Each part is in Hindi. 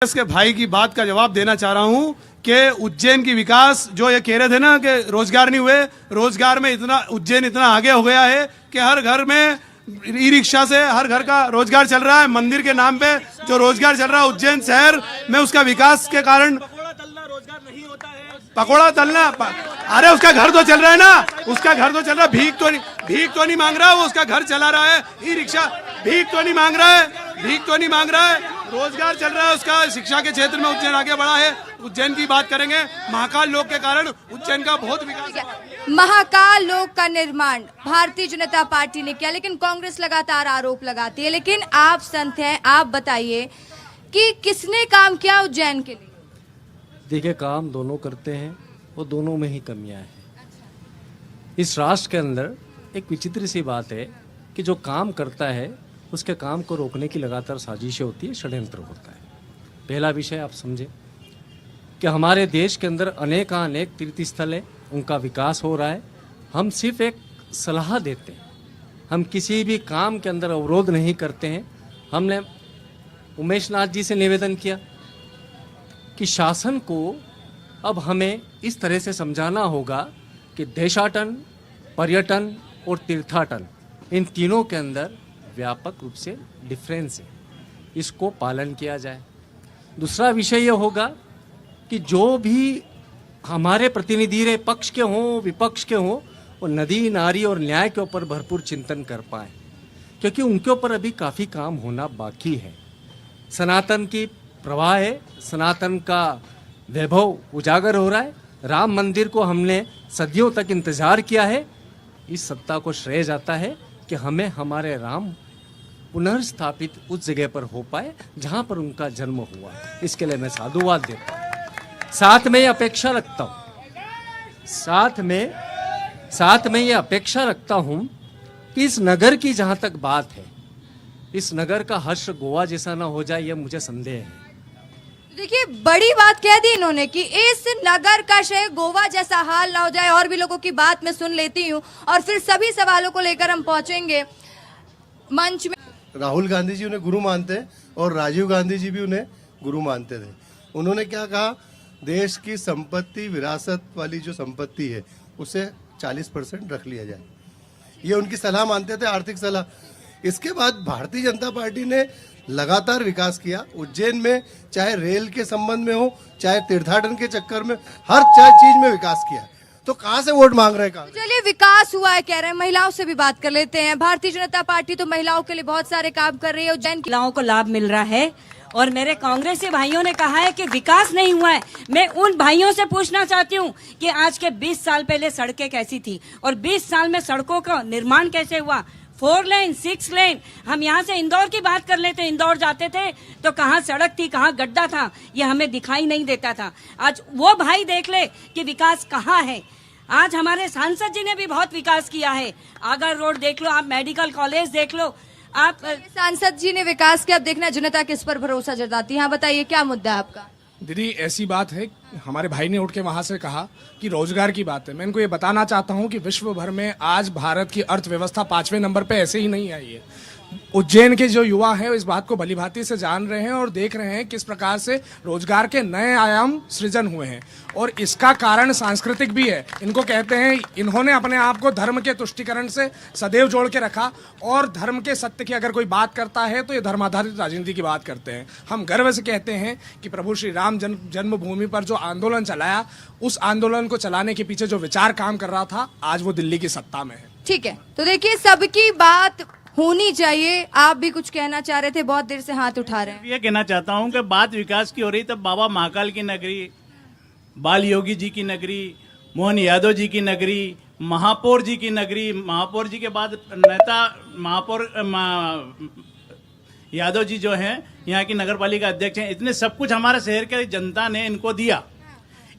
इसके भाई की बात का जवाब देना चाह रहा हूं कि उज्जैन की विकास जो ये कह रहे थे ना कि रोजगार नहीं हुए, रोजगार में इतना उज्जैन इतना आगे हो गया है कि हर घर में ई रिक्शा से हर घर का रोजगार चल रहा है। मंदिर के नाम पे जो रोजगार चल रहा है उज्जैन शहर में, उसका विकास के कारण पकोड़ा तलना, अरे उसका घर तो चल रहा है ना, उसका घर तो चल रहा है। भीख तो नहीं मांग रहा, वो उसका घर चला रहा है। ई रिक्शा भीख तो नहीं मांग रहा है, भीख तो नहीं मांग रहा है, रोजगार चल रहा है उसका। शिक्षा के क्षेत्र में उज्जैन आगे बढ़ा है। उज्जैन की बात करेंगे, महाकाल लोक के कारण उज्जैन का बहुत विकास है। महाकाल लोक का निर्माण भारतीय जनता पार्टी ने किया, लेकिन कांग्रेस लगातार आरोप लगाती है। लेकिन आप संत हैं, आप बताइए कि किसने काम किया उज्जैन के लिए? देखिए, काम दोनों करते हैं और दोनों में ही कमियां हैं। इस राष्ट्र के अंदर एक विचित्र सी बात है कि जो काम करता है उसके काम को रोकने की लगातार साजिशें होती है, षड्यंत्र होता है। पहला विषय आप समझें कि हमारे देश के अंदर अनेक तीर्थ स्थल है, उनका विकास हो रहा है। हम सिर्फ एक सलाह देते हैं, हम किसी भी काम के अंदर अवरोध नहीं करते हैं। हमने उमेश नाथ जी से निवेदन किया कि शासन को अब हमें इस तरह से समझाना होगा कि देशाटन, पर्यटन और तीर्थाटन, इन तीनों के अंदर व्यापक रूप से डिफरेंस है, इसको पालन किया जाए। दूसरा विषय यह होगा कि जो भी हमारे प्रतिनिधि रहे, पक्ष के हों विपक्ष के हों, वो नदी नारी और न्याय के ऊपर भरपूर चिंतन कर पाए, क्योंकि उनके ऊपर अभी काफ़ी काम होना बाकी है। सनातन की प्रवाह है, सनातन का वैभव उजागर हो रहा है। राम मंदिर को हमने सदियों तक इंतजार किया है। इस सत्ता को श्रेय जाता है कि हमें हमारे राम पुनर्स्थापित उस जगह पर हो पाए जहां पर उनका जन्म हुआ। इसके लिए मैं साधुवाद देता हूँ। साथ में ये अपेक्षा रखता हूँ ये अपेक्षा रखता हूँ कि इस नगर की जहां तक बात है, इस नगर का हर्ष गोवा जैसा ना हो जाए, यह मुझे संदेह है। देखिए, बड़ी बात कह दी इन्होंने कि इस नगर का शहर गोवा जैसा हाल ना हो जाए। और भी लोगों की बात मैं सुन लेती हूँ और फिर सभी सवालों को लेकर हम पहुंचेंगे मंच में। राहुल गांधी जी उन्हें गुरु मानते हैं और राजीव गांधी जी भी उन्हें गुरु मानते थे। उन्होंने क्या कहा, देश की संपत्ति, विरासत वाली जो संपत्ति है उसे 40% रख लिया जाए। ये उनकी सलाह मानते थे, आर्थिक सलाह। इसके बाद भारतीय जनता पार्टी ने लगातार विकास किया उज्जैन में, चाहे रेल के संबंध में हो, चाहे तीर्थाटन के चक्कर में, हर चीज में विकास किया। तो कहां से वोट मांग रहे हैं? चलिए, विकास हुआ है कह रहे हैं, महिलाओं से भी बात कर लेते हैं। भारतीय जनता पार्टी तो महिलाओं के लिए बहुत सारे काम कर रही है। उज्जैन महिलाओं को लाभ मिल रहा है और मेरे कांग्रेसी भाइयों ने कहा है कि विकास नहीं हुआ है। मैं उन भाइयों से पूछना चाहती हूँ कि आज के 20 साल पहले सड़कें कैसी थी और 20 साल में सड़कों का निर्माण कैसे हुआ। 4 लेन 6 लेन, हम यहाँ से इंदौर की बात कर लेते, इंदौर जाते थे तो कहाँ सड़क थी, कहाँ गड्ढा था, ये हमें दिखाई नहीं देता था। आज वो भाई देख ले कि विकास कहाँ है। आज हमारे सांसद जी ने भी बहुत विकास किया है। आगर रोड देख लो, आप मेडिकल कॉलेज देख लो, आप सांसद जी ने विकास किया। अब देखना जनता किस पर भरोसा जताती है। हाँ बताइए, क्या मुद्दा है आपका? दीदी, ऐसी बात है, हमारे भाई ने उठ के वहां से कहा कि रोजगार की बात है। मैं इनको ये बताना चाहता हूं कि विश्व भर में आज भारत की अर्थव्यवस्था 5वें नंबर पे ऐसे ही नहीं आई है। उज्जैन के जो युवा हैं इस बात को भलीभांति से जान रहे हैं और देख रहे हैं किस प्रकार से रोजगार के नए आयाम सृजन हुए हैं। और इसका कारण सांस्कृतिक भी है। इनको कहते हैं, इन्होंने अपने आप को धर्म के तुष्टिकरण से सदैव जोड़ के रखा और धर्म के सत्य की अगर कोई बात करता है तो ये धर्माधारित राजनीति की बात करते हैं। हम गर्व से कहते हैं कि प्रभु श्री राम जन्मभूमि पर जो आंदोलन चलाया, उस आंदोलन को चलाने के पीछे जो विचार काम कर रहा था, आज वो दिल्ली की सत्ता में है। ठीक है, तो देखिए, सबकी बात होनी चाहिए। आप भी कुछ कहना चाह रहे थे, बहुत देर से हाथ उठा रहे हैं। ये कहना चाहता हूँ कि बात विकास की हो रही, तब बाबा महाकाल की नगरी, बाल योगी जी की नगरी, मोहन यादव जी की नगरी, महापौर जी की नगरी, महापौर जी के बाद नेता महापौर यादव जी जो हैं यहाँ की नगर पालिका अध्यक्ष हैं। इतने सब कुछ हमारे शहर के जनता ने इनको दिया।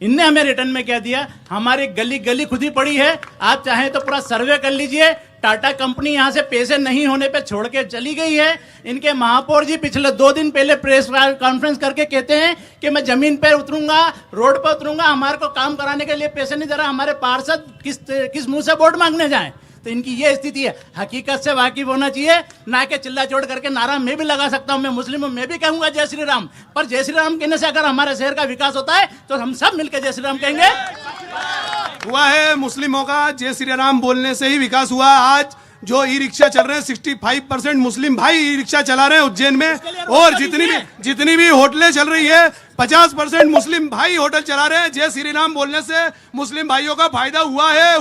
इनने हमें रिटर्न में क्या दिया? हमारी गली गली खुद ही पड़ी है। आप चाहें तो पूरा सर्वे कर लीजिए। टाटा कंपनी यहाँ से पैसे नहीं होने पे छोड़ के चली गई है। इनके महापौर जी पिछले 2 दिन पहले प्रेस कॉन्फ्रेंस करके कहते हैं कि मैं जमीन पर उतरूंगा, रोड पर उतरूंगा, हमारे को काम कराने के लिए पैसे नहीं दे रहा। हमारे पार्षद किस मुंह से वोट मांगने जाएं? तो इनकी ये स्थिति है। हकीकत से वाकिफ होना चाहिए, ना कि चिल्ला चोट करके नारा मैं भी लगा सकता हूँ, मैं मुस्लिम हूँ, मैं भी कहूंगा जय श्री राम, पर जय श्री राम कहने से अगर हमारे शहर का विकास होता है तो हम सब मिलकर जय श्री राम कहेंगे। हुआ है मुस्लिमों का जय श्री राम बोलने से ही विकास हुआ। आज जो ई रिक्शा चल रहे हैं 65% मुस्लिम भाई ई रिक्शा चला रहे हैं उज्जैन में, और जितनी भी होटलें चल रही है 50% मुस्लिम भाई होटल चला रहे हैं। जय श्री राम बोलने से मुस्लिम भाइयों का फायदा हुआ है।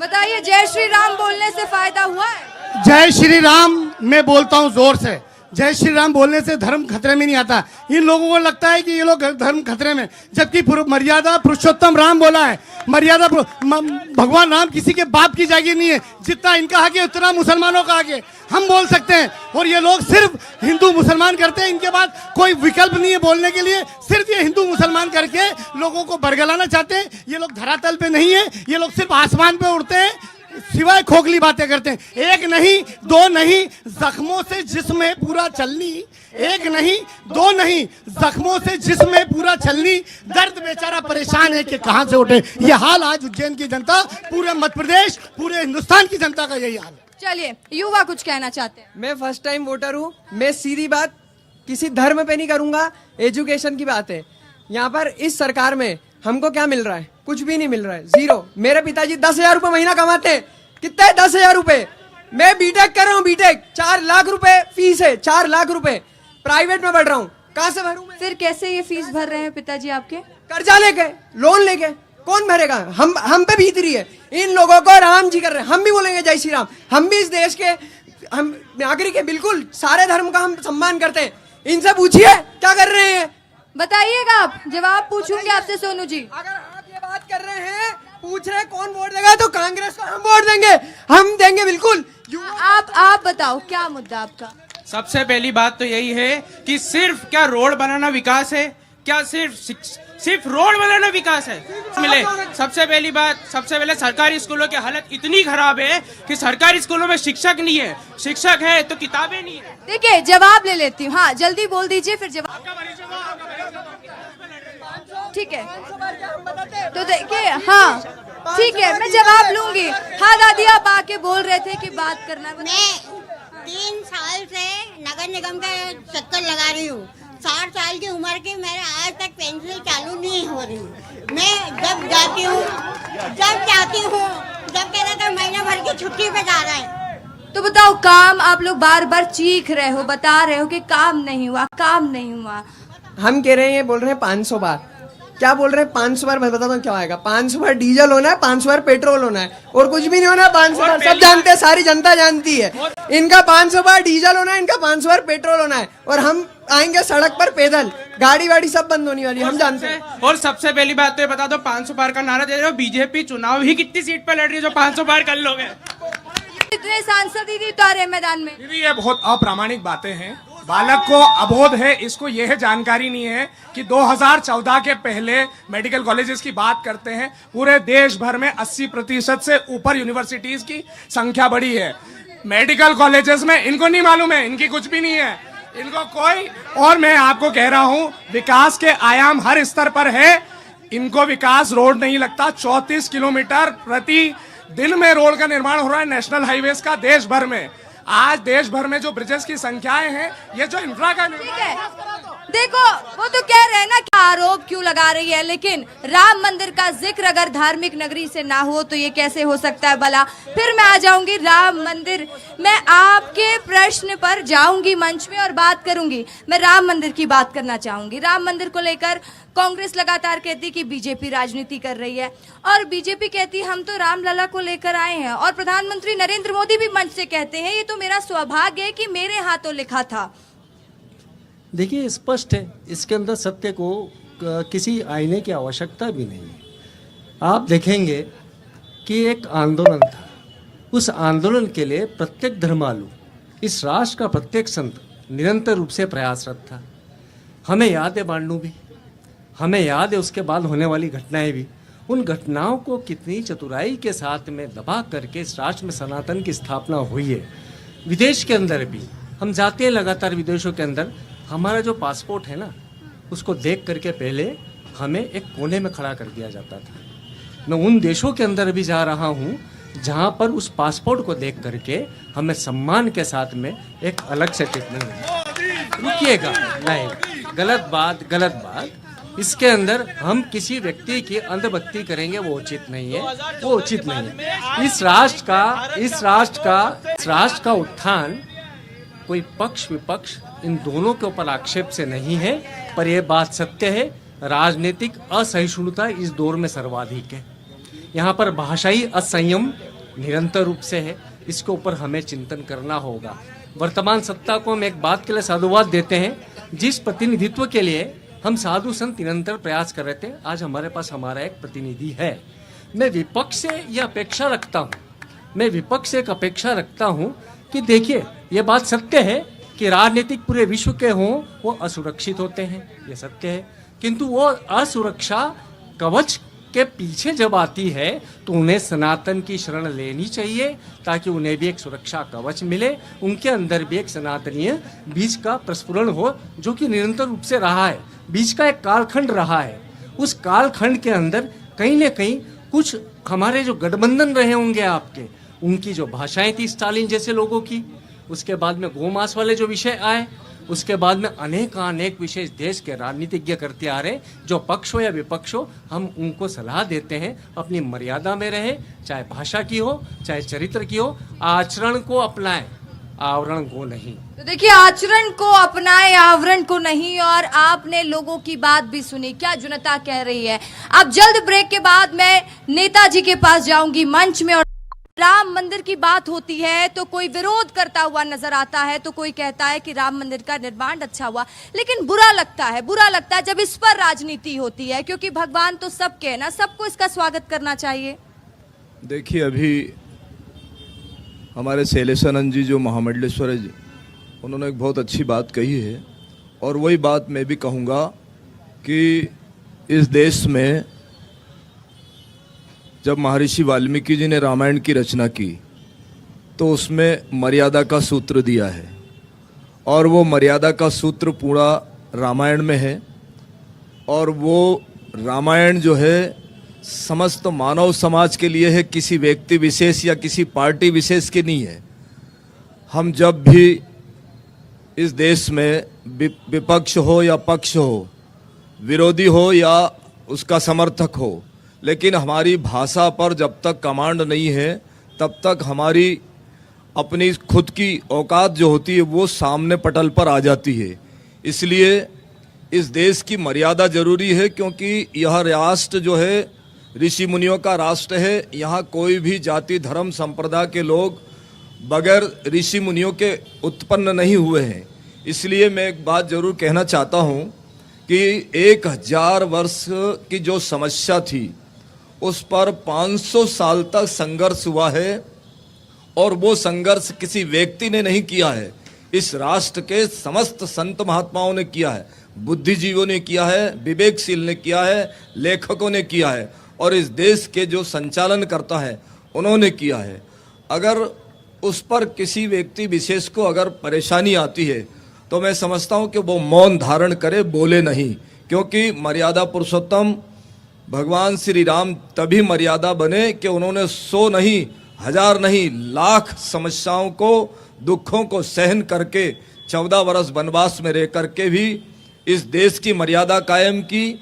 बताइए, जय श्री राम बोलने से फायदा हुआ है? जय श्री राम मैं बोलता हूँ जोर से। जय श्री राम बोलने से धर्म खतरे में नहीं आता। इन लोगों को लगता है कि ये लोग धर्म खतरे में, जबकि मर्यादा पुरुषोत्तम राम बोला है। मर्यादा भगवान राम किसी के बाप की जागीर नहीं है। जितना इनका हक है उतना मुसलमानों का हक है, हम बोल सकते हैं। और ये लोग सिर्फ हिंदू मुसलमान करते हैं, इनके पास कोई विकल्प नहीं है बोलने के लिए। सिर्फ ये हिंदू मुसलमान करके लोगों को बरगलाना चाहते हैं। ये लोग धरातल पे नहीं है, ये लोग सिर्फ आसमान पे उड़ते हैं, सिवाय खोखली बातें करते हैं। एक नहीं दो नहीं, जख्मों से जिस्म पूरा चलनी। एक नहीं दो नहीं, जख्मों से जिस्म पूरा चलनी। दर्द बेचारा परेशान है कि कहां से उठे। ये हाल आज उज्जैन की जनता, पूरे मध्य प्रदेश, पूरे हिंदुस्तान की जनता का यही हाल है। चलिए, युवा कुछ कहना चाहते हैं। मैं फर्स्ट टाइम वोटर हूँ। मैं सीधी बात किसी धर्म पे नहीं करूंगा, एजुकेशन की बात है। यहाँ पर इस सरकार में हमको क्या मिल रहा है? कुछ भी नहीं मिल रहा है, जीरो। मेरे पिताजी 10,000 रुपए महीना कमाते हैं। कितना है 10,000 रुपए? मैं बीटेक कर रहा हूँ, बीटेक 4 लाख रुपए फीस है, 4 लाख रुपए प्राइवेट में पढ़ रहा हूँ। कहाँ से भरूं मैं? फिर कैसे ये फीस भर रहे हैं पिताजी आपके? कर्जा लेके, लोन लेके। कौन भरेगा? हम पे बीत रही है। इन लोगों को राम जी कर रहे हैं, हम भी बोलेंगे जय श्री राम। हम भी इस देश के हम नागरिक है, बिल्कुल सारे धर्म का हम सम्मान करते हैं। इनसे पूछिए क्या कर रहे हैं। बताइएगा आप, जवाब पूछूंगी आपसे सोनू जी। अगर आप ये बात कर रहे हैं, पूछ रहे कौन वोट देगा, तो कांग्रेस को हम वोट देंगे, हम देंगे बिल्कुल। आप बताओ क्या मुद्दा आपका? सबसे पहली बात तो यही है कि सिर्फ क्या रोड बनाना विकास है? क्या सिर्फ रोड बनाना विकास है? मिले सबसे पहली बात, सबसे पहले सरकारी स्कूलों की हालत इतनी खराब है कि सरकारी स्कूलों में शिक्षक नहीं है, शिक्षक है तो किताबें नहीं है। देखिए, जवाब ले लेती हूँ। हाँ, जल्दी बोल दीजिए फिर जवाब। ठीक है, तो देखिए, हाँ ठीक है, मैं जवाब लूंगी। हाँ दादी, आप आके बोल रहे थे कि बात करना। मैं 3 साल से नगर निगम का चक्कर लगा रही हूँ। 60 साल की उम्र की, मेरे आज तक पेंशन चालू नहीं हो रही। मैं जब जाती हूँ, जब कहते थे महीना भर की छुट्टी पे जा रहा है। तो बताओ, काम आप लोग बार बार चीख रहे हो, बता रहे हो कि काम नहीं हुआ, काम नहीं हुआ। हम कह रहे हैं, बोल रहे हैं 500 बार। क्या बोल रहे हैं? 500 बार। मैं बताता हूँ क्या आएगा। 500 बार डीजल होना है, 500 बार पेट्रोल होना है, और कुछ भी नहीं होना है। 500 बार सब जानते हैं, सारी जनता जानती है। इनका 500 बार डीजल होना है, इनका 500 बार पेट्रोल होना है, और हम आएंगे सड़क पर पैदल, गाड़ी वाड़ी सब बंद होने वाली, हम जानते हैं। और सबसे पहली बात तो ये बता दो, 500 बार का नारा दे रहे हो, बीजेपी चुनाव ही कितनी सीट पर लड़ रही है जो 500 बार कर लोगे? इतने सांसद ही उतारे मैदान में। दीदी, ये बहुत अप्रामाणिक बातें हैं। बालक को अबोध है, इसको यह जानकारी नहीं है कि 2014 के पहले मेडिकल कॉलेजेस की बात करते हैं, पूरे देश भर में 80% से ऊपर यूनिवर्सिटीज की संख्या बढ़ी है। मेडिकल कॉलेजेस में इनको नहीं मालूम है, इनकी कुछ भी नहीं है, इनको कोई। और मैं आपको कह रहा हूं, विकास के आयाम हर स्तर पर है। इनको विकास रोड नहीं लगता। 34 किलोमीटर प्रति दिन में रोड का निर्माण हो रहा है, नेशनल हाईवेज का, देश भर में। आज देश भर में जो ब्रिजेस की संख्याएं हैं, ये जो इंफ्रा का ठीक है, देखो वो तो कह रहे हैं ना कि आरोप क्यों लगा रही है, लेकिन राम मंदिर का जिक्र अगर धार्मिक नगरी से ना हो तो ये कैसे हो सकता है भला? फिर मैं आ जाऊंगी राम मंदिर, मैं आपके प्रश्न पर जाऊंगी मंच में और बात करूंगी। मैं राम मंदिर की बात करना चाहूंगी। राम मंदिर को लेकर कांग्रेस लगातार कहती कि बीजेपी राजनीति कर रही है, और बीजेपी कहती हम तो रामलला को लेकर आए हैं, और प्रधानमंत्री नरेंद्र मोदी भी मंच से कहते हैं ये तो मेरा सौभाग्य है कि मेरे हाथों लिखा था। देखिए, स्पष्ट है, इसके अंदर सत्य को किसी आईने की आवश्यकता भी नहीं है। आप देखेंगे कि एक आंदोलन था, उस आंदोलन के लिए प्रत्येक धर्मालु, इस राष्ट्र का प्रत्येक संत निरंतर रूप से प्रयासरत था। हमें याद है बांडू भी, हमें याद है उसके बाद होने वाली घटनाएं भी। उन घटनाओं को कितनी चतुराई के साथ में दबा करके इस राष्ट्र में सनातन की स्थापना हुई है। विदेश के अंदर भी हम जाते हैं लगातार, विदेशों के अंदर हमारा जो पासपोर्ट है ना, उसको देख करके पहले हमें एक कोने में खड़ा कर दिया जाता था। मैं उन देशों के अंदर भी जा रहा हूँ जहाँ पर उस पासपोर्ट को देख करके हमें सम्मान के साथ में एक अलग से ट्रीटमेंट मिले। रुकिएगा, नहीं, गलत बात। इसके अंदर हम किसी व्यक्ति की अंधभक्ति करेंगे वो उचित नहीं है, वो उचित नहीं है। इस राष्ट्र का उत्थान कोई पक्ष विपक्ष इन दोनों के ऊपर आक्षेप से नहीं है, पर यह बात सत्य है, राजनीतिक असहिष्णुता इस दौर में सर्वाधिक है। यहाँ पर भाषाई असंयम निरंतर रूप से है, इसके ऊपर हमें चिंतन करना होगा। वर्तमान सत्ता को हम एक बात के लिए साधुवाद देते हैं, जिस प्रतिनिधित्व के लिए हम साधु संत निरंतर प्रयास कर रहे थे, आज हमारे पास हमारा एक प्रतिनिधि है। मैं विपक्ष से यह अपेक्षा रखता हूँ कि देखिए, ये बात सत्य है कि राजनीतिक पूरे विश्व के हों वो असुरक्षित होते हैं, ये सत्य है, किंतु वो असुरक्षा कवच के पीछे जब आती है तो उन्हें सनातन की शरण लेनी चाहिए, ताकि उन्हें भी एक सुरक्षा कवच मिले, उनके अंदर भी एक सनातनीय बीज का प्रस्फुरण हो, जो कि निरंतर रूप से रहा है। बीज का एक कालखंड रहा है, उस कालखंड के अंदर कहीं न कहीं कुछ हमारे जो गठबंधन रहे होंगे आपके, उनकी जो भाषाएं थी स्टालिन जैसे लोगों की, उसके बाद में गोमांस वाले जो विषय आए, उसके बाद में अनेक विषय देश के राजनीतिज्ञ करते आ रहे, जो पक्ष हो या विपक्ष हो, हम उनको सलाह देते हैं अपनी मर्यादा में रहें, चाहे भाषा की हो चाहे चरित्र की हो, आचरण को अपनाएं, आवरण को नहीं। तो देखिए, आचरण को अपनाएं, आवरण को नहीं। और आपने लोगों की बात भी सुनी, क्या जनता कह रही है। अब जल्द ब्रेक के बाद मैं नेताजी के पास जाऊंगी मंच में, और राम मंदिर की बात होती है तो कोई विरोध करता हुआ नजर आता है, तो कोई कहता है कि राम मंदिर का निर्माण अच्छा हुआ, लेकिन बुरा लगता है जब इस पर राजनीति होती है, क्योंकि भगवान तो सबके है ना, सबको इसका स्वागत करना चाहिए। देखिए, अभी हमारे शैलेशानंद जी जो महामंडलेश्वर जी, उन्होंने एक बहुत अच्छी बात कही है, और वही बात मैं भी कहूँगा कि इस देश में जब महर्षि वाल्मीकि जी ने रामायण की रचना की तो उसमें मर्यादा का सूत्र दिया है, और वो मर्यादा का सूत्र पूरा रामायण में है, और वो रामायण जो है समस्त मानव समाज के लिए है, किसी व्यक्ति विशेष या किसी पार्टी विशेष के नहीं है। हम जब भी इस देश में विपक्ष हो या पक्ष हो, विरोधी हो या उसका समर्थक हो, लेकिन हमारी भाषा पर जब तक कमांड नहीं है तब तक हमारी अपनी खुद की औकात जो होती है वो सामने पटल पर आ जाती है। इसलिए इस देश की मर्यादा जरूरी है, क्योंकि यह राष्ट्र जो है ऋषि मुनियों का राष्ट्र है। यहाँ कोई भी जाति धर्म संप्रदाय के लोग बगैर ऋषि मुनियों के उत्पन्न नहीं हुए हैं। इसलिए मैं एक बात जरूर कहना चाहता हूँ कि 1000 वर्ष की जो समस्या थी उस पर 500 साल तक संघर्ष हुआ है, और वो संघर्ष किसी व्यक्ति ने नहीं किया है, इस राष्ट्र के समस्त संत महात्माओं ने किया है, बुद्धिजीवियों ने किया है, विवेकशील ने किया है, लेखकों ने किया है, और इस देश के जो संचालन करता है उन्होंने किया है। अगर उस पर किसी व्यक्ति विशेष को अगर परेशानी आती है तो मैं समझता हूँ कि वो मौन धारण करे, बोले नहीं, क्योंकि मर्यादा पुरुषोत्तम भगवान श्री राम तभी मर्यादा बने कि उन्होंने 100 नहीं, 1000 नहीं, लाख समस्याओं को, दुखों को सहन करके 14 वर्ष वनवास में रह करके भी इस देश की मर्यादा कायम की,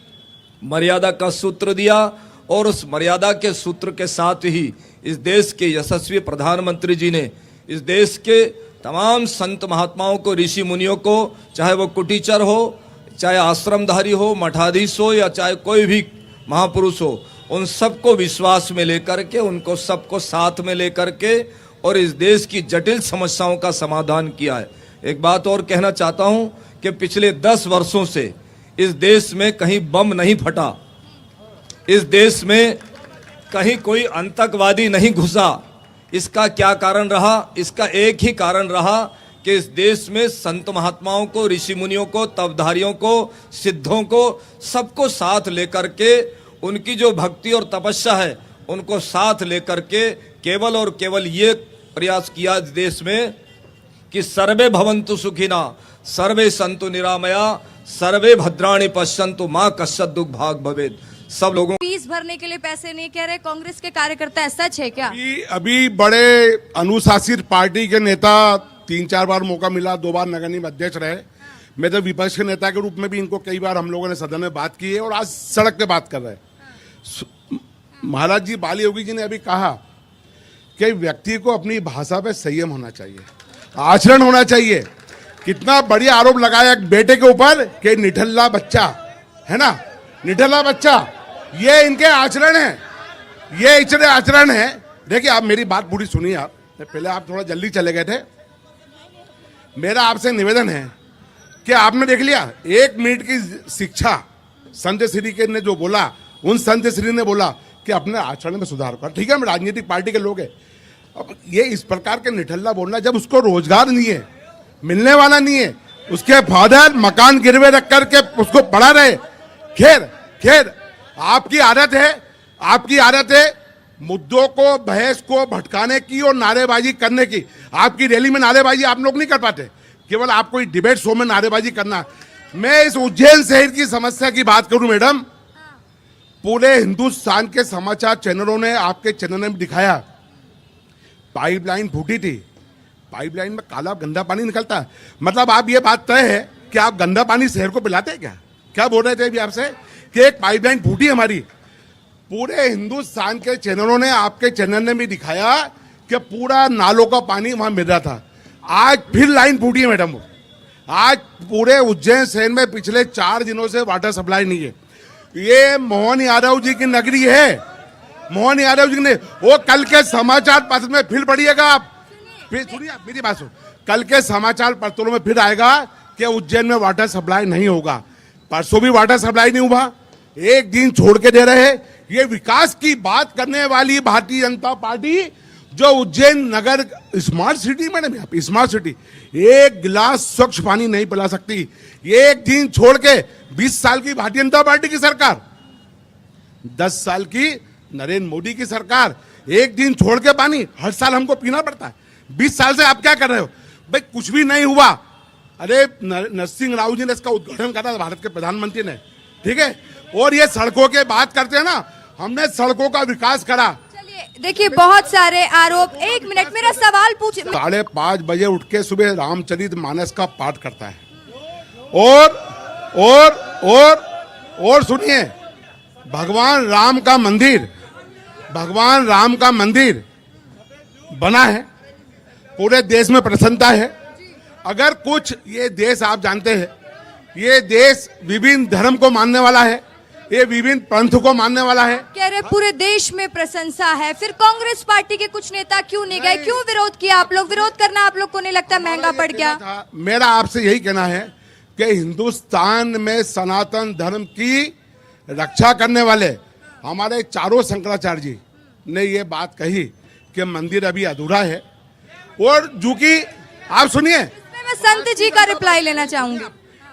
मर्यादा का सूत्र दिया, और उस मर्यादा के सूत्र के साथ ही इस देश के यशस्वी प्रधानमंत्री जी ने इस देश के तमाम संत महात्माओं को, ऋषि मुनियों को, चाहे वो कुटीचर हो, चाहे आश्रमधारी हो, मठाधीश हो, या चाहे कोई भी महापुरुष हो, उन सबको विश्वास में लेकर के, उनको सबको साथ में लेकर के, और इस देश की जटिल समस्याओं का समाधान किया है। एक बात और कहना चाहता हूं कि पिछले 10 वर्षों से इस देश में कहीं बम नहीं फटा, इस देश में कहीं कोई आतंकवादी नहीं घुसा। इसका क्या कारण रहा? इसका एक ही कारण रहा कि इस देश में संत महात्माओं को, ऋषि मुनियों को, तपधारियों को, सिद्धों को, सबको साथ लेकर के, उनकी जो भक्ति और तपस्या है उनको साथ लेकर के केवल और केवल ये प्रयास किया इस देश में कि सर्वे भवन्तु सुखिना, सर्वे सन्तु निरामया, सर्वे भद्राणि पश्यन्तु, मां कश्चित् दुःख भाग् भवेत्। सब लोगों फीस भरने के लिए पैसे नहीं कह रहे कांग्रेस के कार्यकर्ता, ऐसा सच है क्या? अभी बड़े अनुशासित पार्टी के नेता 3-4 बार मौका मिला, 2 बार नगर निगम अध्यक्ष रहे। मैं तो विपक्ष के नेता के रूप में भी इनको कई बार हम लोगों ने सदन में बात की है और आज सड़क पे बात कर रहे हैं। महाराज जी बाली योगी जी ने अभी कहा कि व्यक्ति को अपनी भाषा पे संयम होना चाहिए, आचरण होना चाहिए। कितना बढ़िया आरोप लगाया एक बेटे के ऊपर कि निठल्ला बच्चा है ना, निठल्ला बच्चा। ये इनके आचरण है, ये इतने आचरण है। देखिए आप मेरी बात पूरी सुनिए। आप पहले आप थोड़ा जल्दी चले गए थे। मेरा आपसे निवेदन है कि आपने देख लिया 1 मिनट की शिक्षा संत श्री के ने जो बोला, उन संत श्री ने बोला कि अपने आचरण में सुधार कर। ठीक है, हम राजनीतिक पार्टी के लोग हैं। अब ये इस प्रकार के निठल्ला बोलना, जब उसको रोजगार नहीं है, मिलने वाला नहीं है, उसके फादर मकान गिरवे रख करके उसको पढ़ा रहे। खैर आपकी आदत है मुद्दों को, बहस को भटकाने की और नारेबाजी करने की। आपकी रैली में नारेबाजी आप लोग नहीं कर पाते, केवल आप कोई डिबेट शो में नारेबाजी करना। मैं इस उज्जैन शहर की समस्या की बात करूं मैडम, पूरे हिंदुस्तान के समाचार चैनलों ने, आपके चैनल ने दिखाया, पाइपलाइन फूटी थी। पाइपलाइन में काला गंदा पानी निकलता है। मतलब आप ये बात तय है कि आप गंदा पानी शहर को पिलाते हैं क्या बोल रहे थे अभी आपसे कि एक पाइपलाइन फूटी हमारी। पूरे हिंदुस्तान के चैनलों ने, आपके चैनल ने भी दिखाया कि पूरा नालों का पानी वहां मिल रहा था। आज फिर लाइन फूटी है मैडम। आज पूरे उज्जैन शहर में पिछले 4 दिनों से वाटर सप्लाई नहीं है। ये मोहन यादव जी की नगरी है। मोहन यादव जी ने वो कल के समाचार पत्र में फिर पढ़िएगा आप, फिर सुनिए मेरी बात सुन, कल के समाचार पत्रों में फिर आएगा कि उज्जैन में वाटर सप्लाई नहीं होगा। परसों भी वाटर सप्लाई नहीं हुआ, एक दिन छोड़ के दे रहे हैं। ये विकास की बात करने वाली भारतीय जनता पार्टी जो उज्जैन नगर स्मार्ट सिटी, मैडम यहाँ स्मार्ट सिटी, एक गिलास स्वच्छ पानी नहीं पिला सकती। एक दिन छोड़ के 20 साल की भारतीय जनता पार्टी की सरकार, 10 साल की नरेंद्र मोदी की सरकार, एक दिन छोड़ के पानी हर साल हमको पीना पड़ता है। 20 साल से आप क्या कर रहे हो भाई? कुछ भी नहीं हुआ। अरे नरसिंह राव जी ने इसका उद्घाटन करा, भारत के प्रधानमंत्री ने, ठीक है। और ये सड़कों के बात करते हैं ना, हमने सड़कों का विकास करा। देखिए बहुत सारे आरोप। 1 मिनट, मेरा सवाल पूछ। 5:30 बजे उठ के सुबह रामचरित मानस का पाठ करता है। और सुनिए, भगवान राम का मंदिर बना है, पूरे देश में प्रसन्नता है। अगर कुछ ये देश, आप जानते हैं, ये देश विभिन्न धर्म को मानने वाला है, ये विभिन्न पंथ को मानने वाला है। कह रहे पूरे देश में प्रशंसा है, फिर कांग्रेस पार्टी के कुछ नेता क्यों नहीं गए? क्यों विरोध किया आप लोग? विरोध करना आप लोग को नहीं लगता महंगा पड़ गया? मेरा आपसे यही कहना है कि हिंदुस्तान में सनातन धर्म की रक्षा करने वाले हमारे चारों शंकराचार्य जी ने ये बात कही कि मंदिर अभी अधूरा है। और जो कि आप सुनिए, मैं संत जी का रिप्लाई लेना चाहूंगी।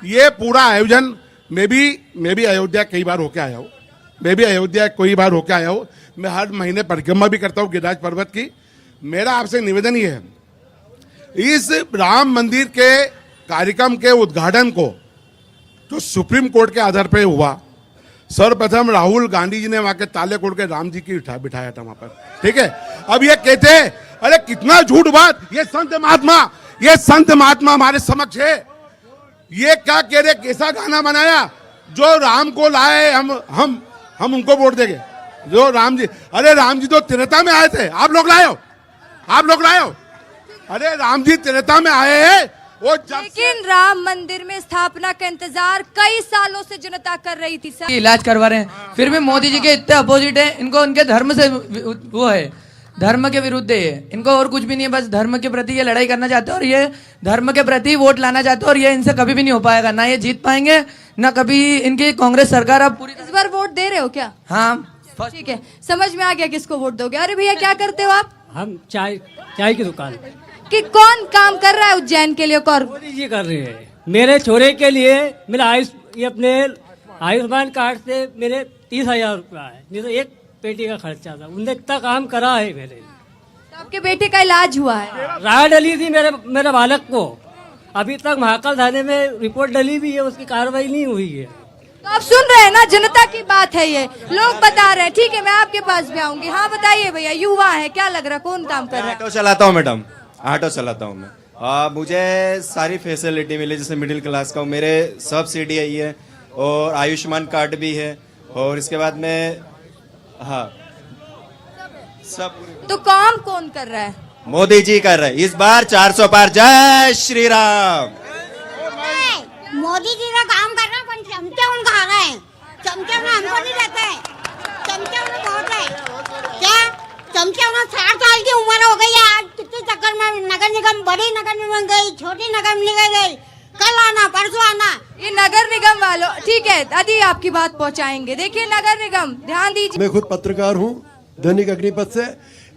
ये पूरा आयोजन, मैं भी अयोध्या कई बार होके आया हूँ। मैं हर महीने परिक्रमा भी करता हूँ गिरिराज पर्वत की। मेरा आपसे निवेदन ये है, इस राम मंदिर के कार्यक्रम के उद्घाटन को जो सुप्रीम कोर्ट के आधार पर हुआ, सर्वप्रथम राहुल गांधी जी ने वहां के ताले कोड़ के राम जी की बिठाया था वहां पर, ठीक है। अब ये कहते हैं, अरे कितना झूठ बात, ये संत महात्मा हमारे समक्ष है। ये क्या कह रहे, कैसा गाना बनाया, जो राम को लाए हम उनको वोट देंगे। जो राम जी, अरे राम जी तो त्रेता में आए थे, आप लोग लाए हो। अरे राम जी त्रेता में आए हैं। लेकिन राम मंदिर में स्थापना का इंतजार कई सालों से जनता कर रही थी। सर इलाज करवा रहे हैं, फिर भी मोदी जी के इतने अपोजिट है। इनको उनके धर्म से वो है, धर्म के विरुद्ध है इनको, और कुछ भी नहीं है। बस धर्म के प्रति ये लड़ाई करना चाहते हैं और ये धर्म के प्रति वोट लाना चाहते हैं। और ये इनसे कभी भी नहीं हो पाएगा, ना ये जीत पाएंगे, ना कभी इनकी कांग्रेस सरकार। अब पूरी इस बार वोट दे रहे हो क्या? हाँ, ठीक है, समझ में आ गया किसको वोट दोगे। अरे भैया क्या करते हो आप? हम चाय की दुकान। कि कौन काम कर रहा है उज्जैन के लिए? मोदी जी कर रहे हैं। मेरे छोरे के लिए मेरा अपने आयुष्मान कार्ड से मेरे 30,000 रुपया है, नहीं तो एक पेटी का खर्चा था। उनने इतना काम करा है मेरे। तो आपके बेटे का इलाज हुआ है? राय डली थी मेरे बालक को, अभी तक महाकाल थाने में रिपोर्ट डली भी है, उसकी कार्रवाई नहीं हुई है। तो आप सुन रहे हैं ना, जनता की बात है ये, लोग बता रहे हैं। ठीक है, मैं आपके पास भी आऊंगी। हाँ बताइए भैया, युवा है, क्या लग रहा है, कौन काम कर रहा है? ऑटो चलाता हूँ मैडम, ऑटो चलाता हूँ मैं। मुझे सारी फैसिलिटी मिली, जैसे मिडिल क्लास का हूँ, मेरे सब्सिडी आई है और आयुष्मान कार्ड भी है, और इसके बाद में हाँ सब। तो काम कौन कर रहा है? मोदी जी कर रहे हैं इस बार 400 पार। जय श्री राम। मोदी जी का काम कर रहा है, पर चमचे उन खा रहे हैं। चमचे उन हमको नहीं देते हैं, चमचे उन बहुत है। क्या चमचे उन 60 साल की उम्र हो गई है, आज कितने चक्कर में नगर निगम, बड़ी नगर निगम गई, छोटी नगर निगम गई, कल आना परसों आना। ये नगर निगम वालों, ठीक है दादी आपकी बात पहुंचाएंगे। देखिए नगर निगम, ध्यान दीजिए। मैं खुद पत्रकार हूँ, दैनिक अग्निपथ से।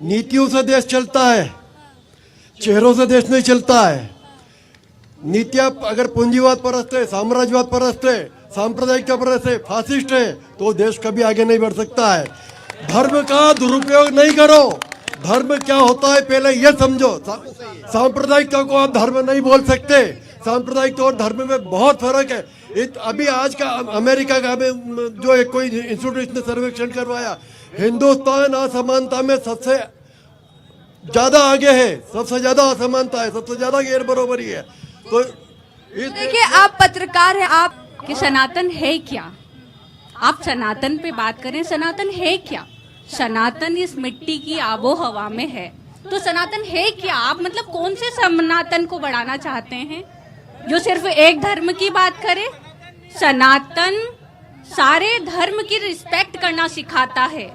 नीतियों से देश चलता है, चेहरों से देश नहीं चलता है। नीतियां अगर पूंजीवाद परस्त है, साम्राज्यवाद परस्त है, सांप्रदायिकता परस्त है, फासिस्ट है, तो देश कभी आगे नहीं बढ़ सकता है। धर्म का दुरुपयोग नहीं करो। धर्म क्या होता है पहले ये समझो। सांप्रदायिकता को आप धर्म नहीं बोल सकते। सांप्रदायिकता और धर्म में बहुत फर्क है। अभी आज का अमेरिका का जो एक कोई इंस्टीट्यूट ने सर्वेक्षण करवाया, हिंदुस्तान असमानता में सबसे ज्यादा आगे है, सबसे ज्यादा असमानता है, सबसे ज्यादा गैर बरोबरी है। तो देखिए आप पत्रकार हैं, आप कि सनातन है क्या? आप सनातन पे बात करें, सनातन है क्या? सनातन इस मिट्टी की आबो हवा में है, तो सनातन है क्या? आप मतलब कौन से सनातन को बढ़ाना चाहते हैं जो सिर्फ एक धर्म की बात करे? सनातन सारे धर्म की रिस्पेक्ट करना सिखाता है,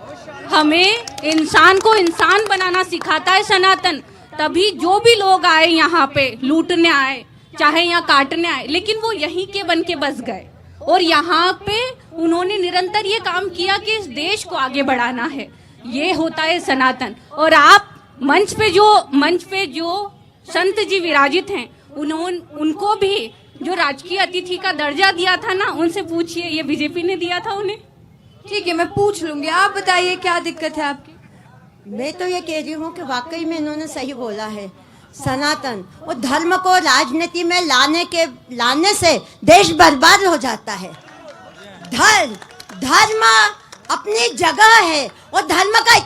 हमें इंसान को इंसान बनाना सिखाता है सनातन। तभी जो भी लोग आए यहाँ पे लूटने आए, चाहे यहाँ काटने आए, लेकिन वो यहीं के बन के बस गए, और यहाँ पे उन्होंने निरंतर ये काम किया कि इस देश को आगे बढ़ाना है। ये होता है सनातन। और आप मंच पे जो संत जी विराजित हैं, उनको भी जो राजकीय अतिथि का दर्जा दिया था ना, उनसे पूछिए, ये बीजेपी ने दिया था उन्हें। ठीक है, मैं पूछ लूंगी। आप बताइए क्या दिक्कत है आपकी? मैं तो ये कह रही हूँ कि वाकई में इन्होंने सही बोला है। सनातन और धर्म को राजनीति में लाने से देश बर्बाद हो जाता है। धर्म अपनी जगह है, और धर्म का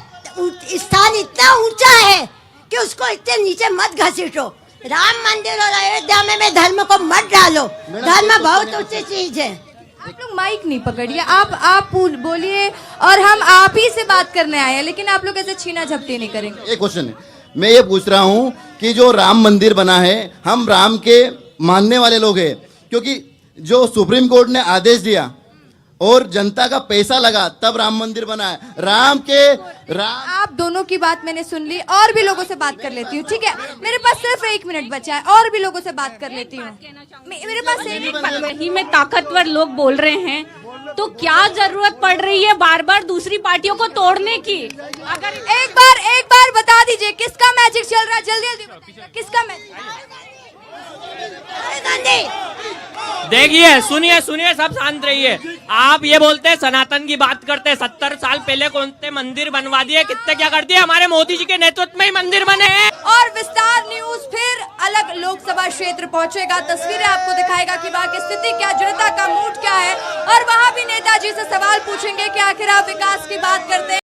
स्थान इतना ऊंचा है कि उसको इतने नीचे मत घसीटो। राम मंदिर और अयोध्या में धर्म को मत डालो। धर्म बहुत ऊंची चीज है। आप लोग माइक नहीं पकड़िए, आप बोलिए, और हम आप ही से बात करने आए हैं, लेकिन आप लोग ऐसे छीना झपटी नहीं करेंगे। एक क्वेश्चन है, मैं ये पूछ रहा हूँ कि जो राम मंदिर बना है, हम राम के मानने वाले लोग हैं, क्योंकि जो सुप्रीम कोर्ट ने आदेश दिया और जनता का पैसा लगा तब राम मंदिर बना है। आप दोनों की बात मैंने सुन ली, और भी लोगों से बात कर लेती हूँ। ठीक है, मेरे पास सिर्फ 1 मिनट बचा है, और भी लोगों से बात कर लेती हूँ। मेरे पास ही में ताकतवर लोग बोल रहे हैं, तो क्या जरूरत पड़ रही है बार बार दूसरी पार्टियों को तोड़ने की? अगर एक बार बता दीजिए किसका मैजिक चल रहा है, जल्दी जल्दी बताइए, किसका मैजिक? देखिए, सुनिए, सब शांत रहिए। आप ये बोलते हैं सनातन की बात करते हैं, 70 साल पहले कौन से मंदिर बनवा दिए, कितने क्या कर दिए? हमारे मोदी जी के नेतृत्व में ही मंदिर बने हैं। और विस्तार न्यूज फिर अलग लोकसभा क्षेत्र पहुंचेगा, तस्वीरें आपको दिखाएगा कि वहाँ की स्थिति क्या, जनता का मूड क्या है, और वहाँ भी नेताजी से सवाल पूछेंगे कि आखिर आप विकास की बात करते हैं।